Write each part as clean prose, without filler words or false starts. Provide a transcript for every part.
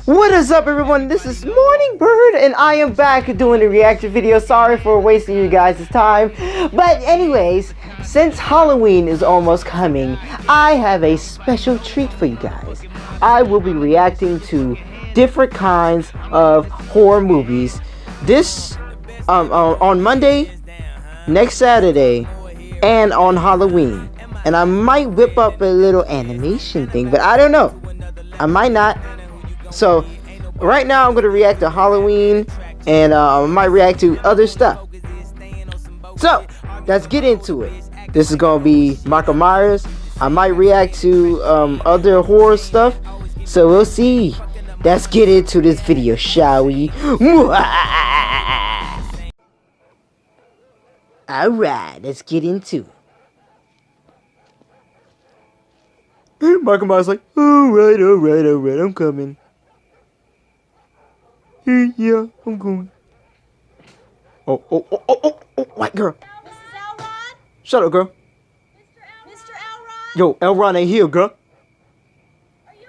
What is up, everyone? This is Morning Bird, and I am back doing a reaction video. Sorry for wasting you guys' time. But anyways, since Halloween is almost coming, I have a special treat for you guys. I will be reacting to different kinds of horror movies. This on Monday, next Saturday, and on Halloween. And I might whip up a little animation thing, but I don't know. I might not. So, right now I'm going to react to Halloween, and I might react to other stuff. So, let's get into it. This is going to be Michael Myers. I might react to other horror stuff. So, we'll see. Let's get into this video, shall we? Alright, let's get into it. And Michael Myers like, alright, I'm coming. Yeah, I'm going. Oh, white girl. Mrs. Elrod? Shut up, girl. Mr. Elrod? Yo, Elrod ain't here, girl. Are you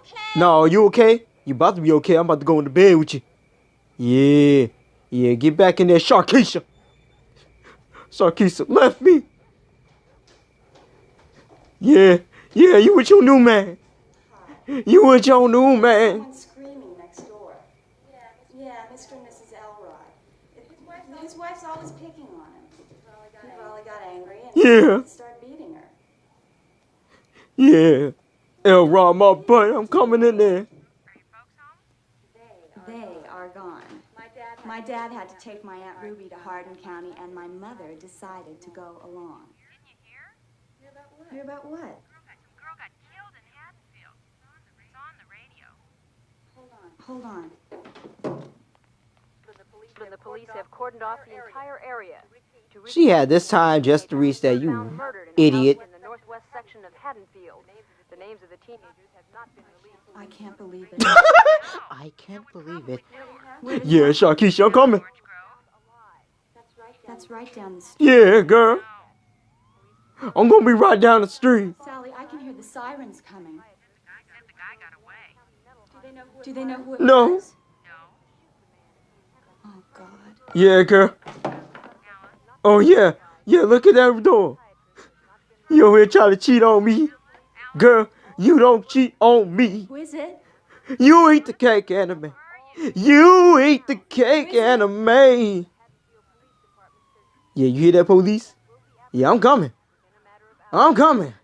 okay? No, you okay? You about to be okay. I'm about to go into bed with you. Yeah, get back in there, Sharkeisha. Sharkeisha left me. Yeah, you with your new man. You with your new man. Someone's screaming next door. Yeah, Mr. and Mrs. Elrod. His wife's always picking on him. He probably got angry and Yeah. started beating her. Yeah. Elrod, my butt. I'm coming in there. They are gone. My dad had to take my Aunt Ruby to Hardin County, and my mother decided to go along. Hear about what? Some girl got killed in Haddonfield. It's on the radio. Hold on. The police have cordoned off the entire area. She had this time just to reach that, you idiot. In the northwest section of Haddonfield. The names of the teenagers have not been released. I can't believe it. I can't believe it. Yeah, Sharkeisha, I'm coming. That's right down the street. Yeah, girl. I'm gonna be right down the street. Sally, I can hear the sirens coming. The guy got away. Do they know who it No. was? Oh, God. Yeah, girl. Oh, yeah. Yeah, look at that door. You over here trying to cheat on me. Girl, you don't cheat on me. Who is it? You eat the cake, anime. You eat the cake, anime. Yeah, you hear that, police? Yeah, I'm coming. I'm coming.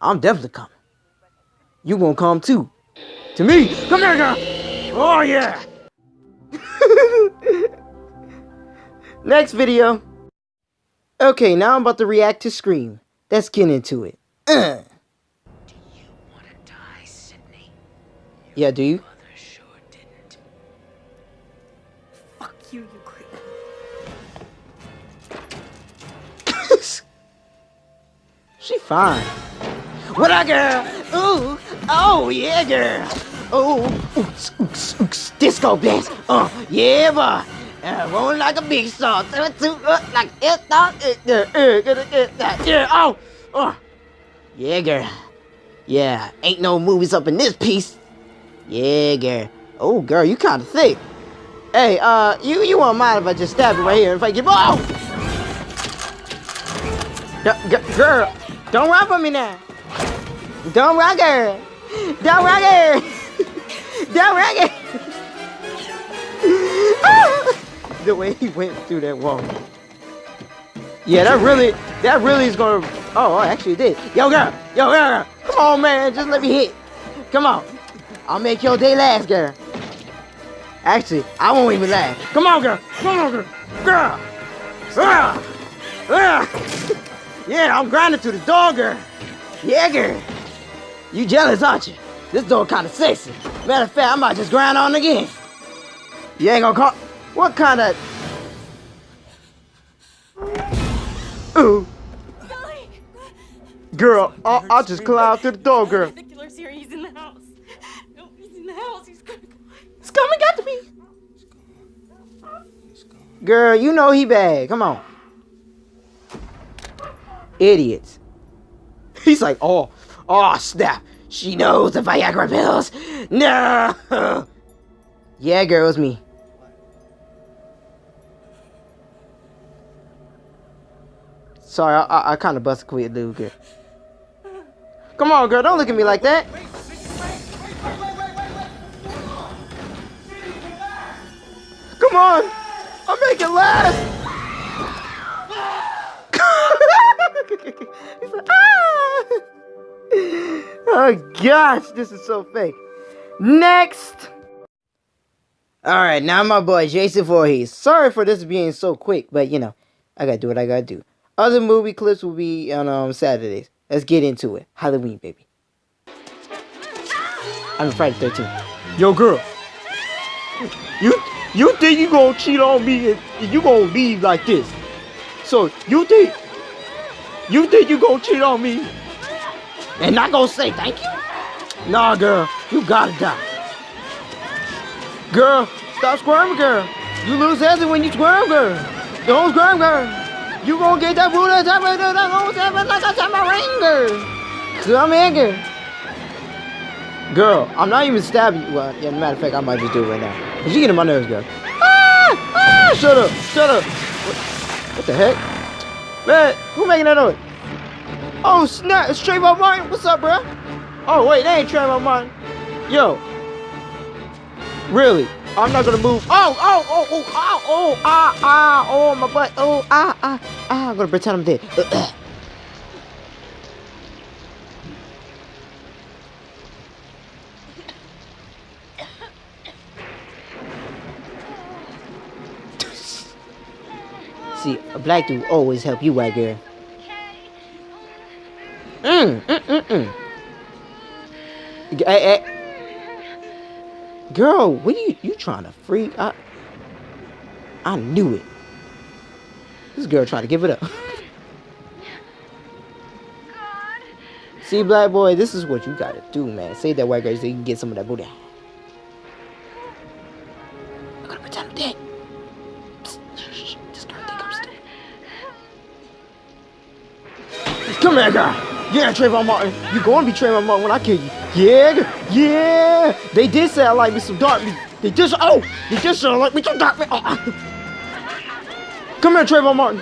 I'm definitely coming. You gonna come too. To me. Come here, girl. Oh, yeah. Next video. Okay, now I'm about to react to Scream. Let's get into it. Do you want to die, Sydney? Yeah, do you? Mother sure didn't. Fuck you, you creep. She fine. What up, girl? Ooh, oh yeah, girl. Oh, ooks, disco dance. Yeah, boy. Rolling like a big salt. Like it thought. Yeah. Oh. Yeah, girl. Yeah, ain't no movies up in this piece. Yeah, girl. Oh, girl, you kind of thick. Hey, you won't mind if I just stab you right here if I give. Oh. Girl, don't run from me now. Don't run, girl. Don't run, girl. Don't run, girl. The way he went through that wall. Yeah, that really is gonna. Oh, actually it did. Yo, girl. Come on, man. Just let me hit. Come on. I'll make your day last, girl. Actually, I won't even laugh. Come on, girl. Girl. Yeah, I'm grinding to the door, girl. Yeah, girl. You jealous, aren't you? This door kind of sexy. Matter of fact, I might just grind on again. You ain't gonna call. What kind of? Ooh. Girl, I'll just climb through the door, girl. The killer's here. He's in the house. No, he's in the house. He's coming. It's coming after me. Girl, you know he bad. Come on. Idiots. He's like, oh snap. She knows the Viagra pills. No. Yeah, girl, it was me. Sorry, I kind of busted quit, dude. Girl. Come on, girl, don't look at me like that. Come on, I'll make it last. He's like, ah! Oh gosh, this is so fake. Next. All right, now my boy Jason Voorhees. Sorry for this being so quick, but you know, I gotta do what I gotta do. Other movie clips will be on Saturdays. Let's get into it. Halloween, baby. I'm Friday 13th. Yo, girl. You think you gonna cheat on me and you gonna leave like this? So you think you gonna cheat on me and not gonna say thank you? Nah, girl, you gotta die. Girl, stop squirming, girl. You lose heads when you squirm, girl. Don't squirm, girl. You gonna get that booty like a tamarind, girl. Come here, girl. Girl, I'm not even stabbing you. Well, yeah, matter of fact, I might just do it right now. Cause you get on my nerves, girl. Ah! Shut up, shut up. What the heck? Man, who making that noise? Oh, snap, it's Trayvon Martin. What's up, bro? Oh, wait, that ain't Trayvon Martin. Yo. Really? I'm not gonna move. Oh, my butt. I'm gonna pretend I'm dead. See, a black dude always help you, white girl. Hey. Girl, what are you trying to freak? I knew it. This girl trying to give it up. See, black boy, this is what you gotta do, man. Save that white girl so you can get some of that booty. I'm gonna pretend I'm dead. Shh. This girl think I'm stupid. Come here, girl. Yeah, Trayvon Martin. You gonna be Trayvon Martin when I kill you. Yeah. They did say I like me some dark meat. They did say I like me some dark meat. Come here, Trayvon Martin.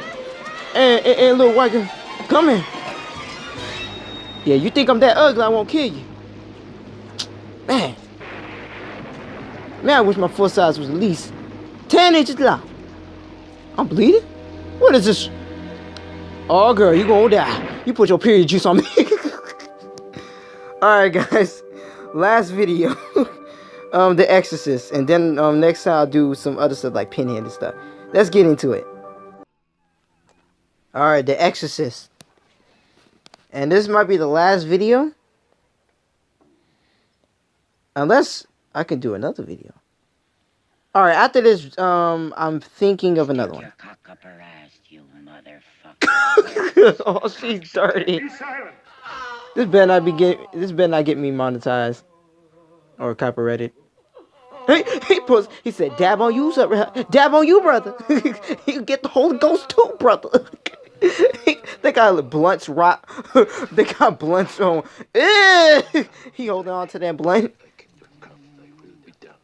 And little white girl. Come here. Yeah, you think I'm that ugly, I won't kill you. Man, I wish my foot size was at least 10 inches long. I'm bleeding? What is this? Oh, girl, you gonna die. You put your period juice on me. Alright, guys. Last video. The Exorcist. And then next time I'll do some other stuff like Pinhead and stuff. Let's get into it. Alright, The Exorcist. And this might be the last video. Unless I can do another video. Alright, after this, I'm thinking of another one. Cock up her ass, you motherfucker. Oh, she's dirty. This better not get me monetized. Or copyrighted. He said, dab on you, dab on you, brother. You get the Holy Ghost too, brother. They got blunts they got blunts on. He holding on to that blunt.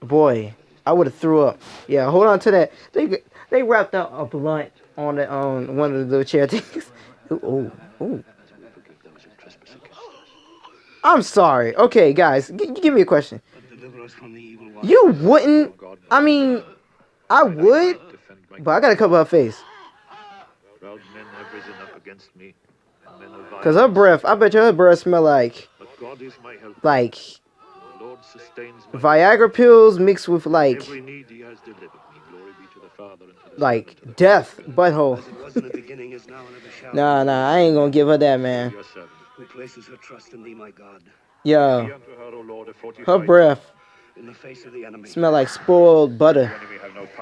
Boy, I would have threw up. Yeah, hold on to that. They wrapped up a blunt on the one of the chair things. Ooh. I'm sorry. Okay, guys, give me a question. You wouldn't? I mean, I would, but I gotta cover her face. Cause her breath, I bet you her breath smell like Viagra pills mixed with like death butthole. Nah, I ain't gonna give her that, man. Who places her trust in thee, my God. Yo, her breath smell like spoiled butter.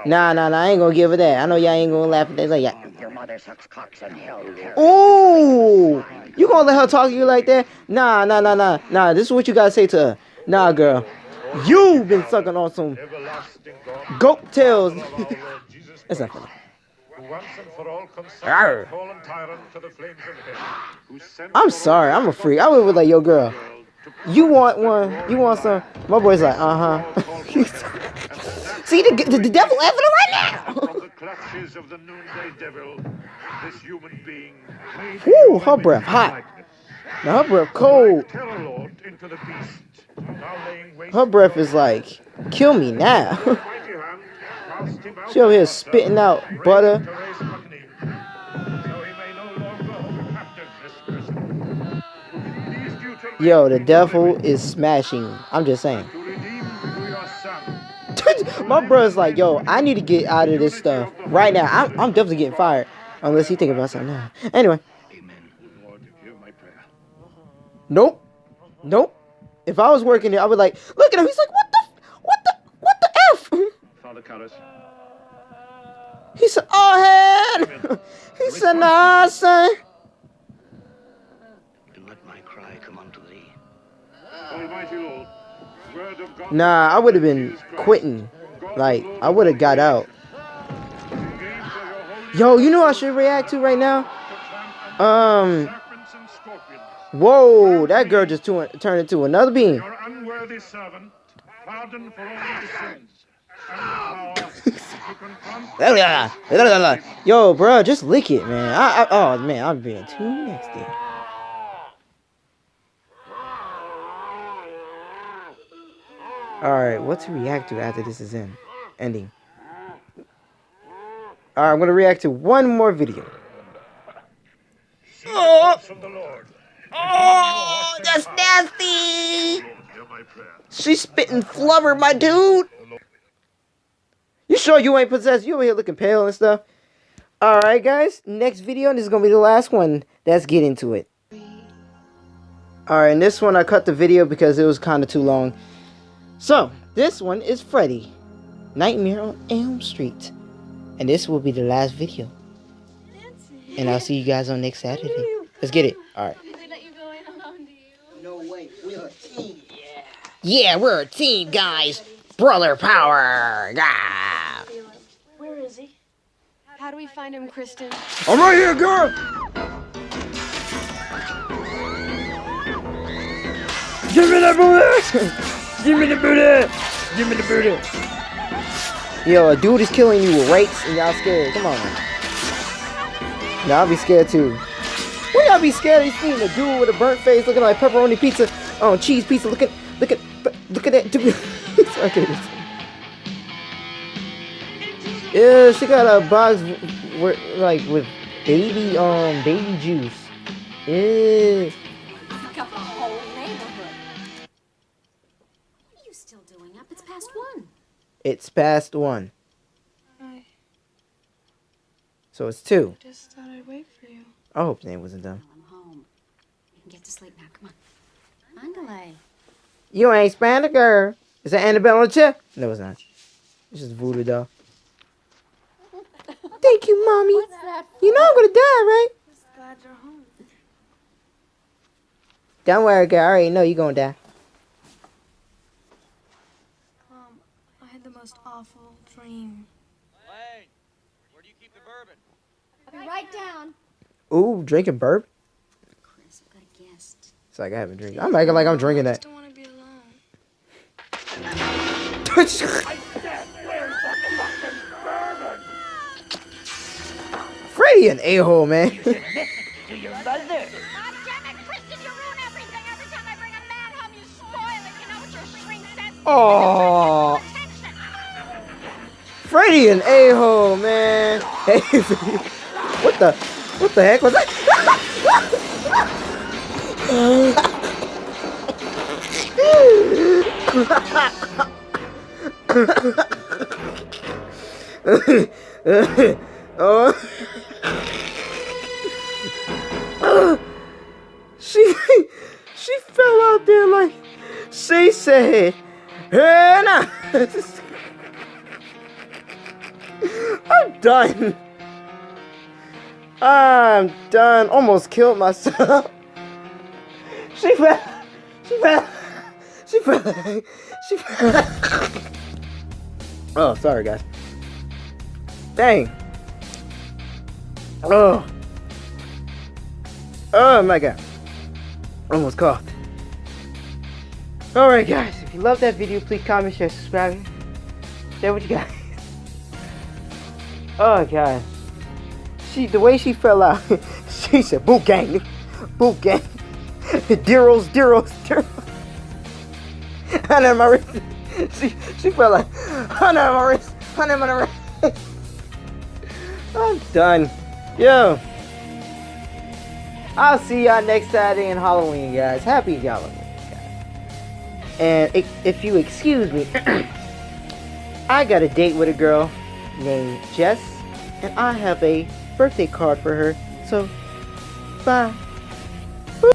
Nah, I ain't gonna give her that. I know y'all ain't gonna laugh at that. Like, Your mother sucks cocks in hell. ooh, you gonna let her talk to you like that? Nah. This is what you gotta say to her. Nah, girl, you've been sucking on some goat tails. That's not funny. I'm sorry, I'm a freak. I would be like, yo, girl, You want one? You want some? My boy's like, See the devil having it right now. From the clutches of the noonday devil, this human being made Woo, her breath hot. Now her breath cold. terror lord into the beast. Now laying waste Her breath is like, kill me now. mighty hand, cast him out She over here spitting out butter. to raise Buccaneer, so he may no longer hold captive this person. Please you to Yo, the devil is smashing. I'm just saying. to redeem through your son. My brother's like, yo, I need to get out of this stuff right now. I'm definitely getting fired. Unless he think about something now. Anyway. Amen. Lord, hear my prayer. Nope. Nope. If I was working there, I would like, look at him. He's like, what the F? Father Carus, He said, oh, head. He said, nah, son. And let my cry come unto thee. Almighty Lord, word of God. Nah, I would have been quitting. Like, I would have got out. Yo, you know what I should react to right now? Serpents and scorpions. Whoa, that girl just turned into another being. Your unworthy servant, pardon for all his sins, and the power to confront. Yo, bro, just lick it, man. Oh, man, I'm being too nasty. Alright, what to react to after this is ending? Alright, I'm gonna react to one more video. Oh! From the Lord. Oh, that's nasty! Lord, hear my prayer. She's spitting flubber, my dude! You sure you ain't possessed? You over here looking pale and stuff? Alright, guys, next video, and this is gonna be the last one. Let's get into it. Alright, in this one I cut the video because it was kind of too long. So, this one is Freddy, Nightmare on Elm Street. And this will be the last video. And I'll see you guys on next Saturday. Let's get it. Alright. Did they let you go in alone, do you? No way, we're a team. Yeah, we're a team, guys. Brother power. Ah. Where is he? How do we find him, Kristen? I'm right here, girl. Give me that booty. Give me the booty. Give me the booty. Yo, a dude is killing you with rakes and y'all scared. Come on, man. Nah, I'll be scared too. Wouldn't y'all be scared of seeing a dude with a burnt face looking like pepperoni pizza on cheese pizza? Look at that dude. Okay. Yeah, she got a box with baby juice. Yeah. Look up the whole neighborhood. What are you still doing up? It's past 1. It's past 1. So it's 2. Just thought I'd wait for you. I hope the name wasn't done. I'm home. You can get to sleep now. Come on. Andale. You ain't Spanish, girl. Is that Annabelle on the chair? No, it's not. It's just voodoo doll. Thank you, mommy. What's that for? You know I'm gonna die, right? Just glad you're home. Don't worry, girl. I already know you're gonna die. I had the most awful dream. Lane, where do you keep the bourbon? I'll be right down. Ooh, drinking burp. Chris, I've got a guest. It's like I haven't drinking. I'm acting like I'm drinking I that. just don't want to be alone. Freddy an a-hole, man. God damn it, Kristen, you ruin everything. Every time I bring a man home, you spoil it. You know what your shrink says? Aww. Attention. Freddy an a-hole, man. Hey, what the heck was that? Oh. She fell out there like she said, hey, nah. I'm done. I'm done. Almost killed myself. She fell. Oh, sorry, guys. Dang. Oh my god. Almost coughed. Alright guys, if you love that video, please comment, share, subscribe. Share with you guys. Oh god. The way she fell out, she said, "Boot gang, boot gang." Deros. Hand on my wrist. She fell like, hand on my wrist. I'm done. Yo. I'll see y'all next Saturday in Halloween, guys. Happy Halloween, guys. And if you excuse me, I got a date with a girl named Jess, and I have a birthday card for her. So, bye.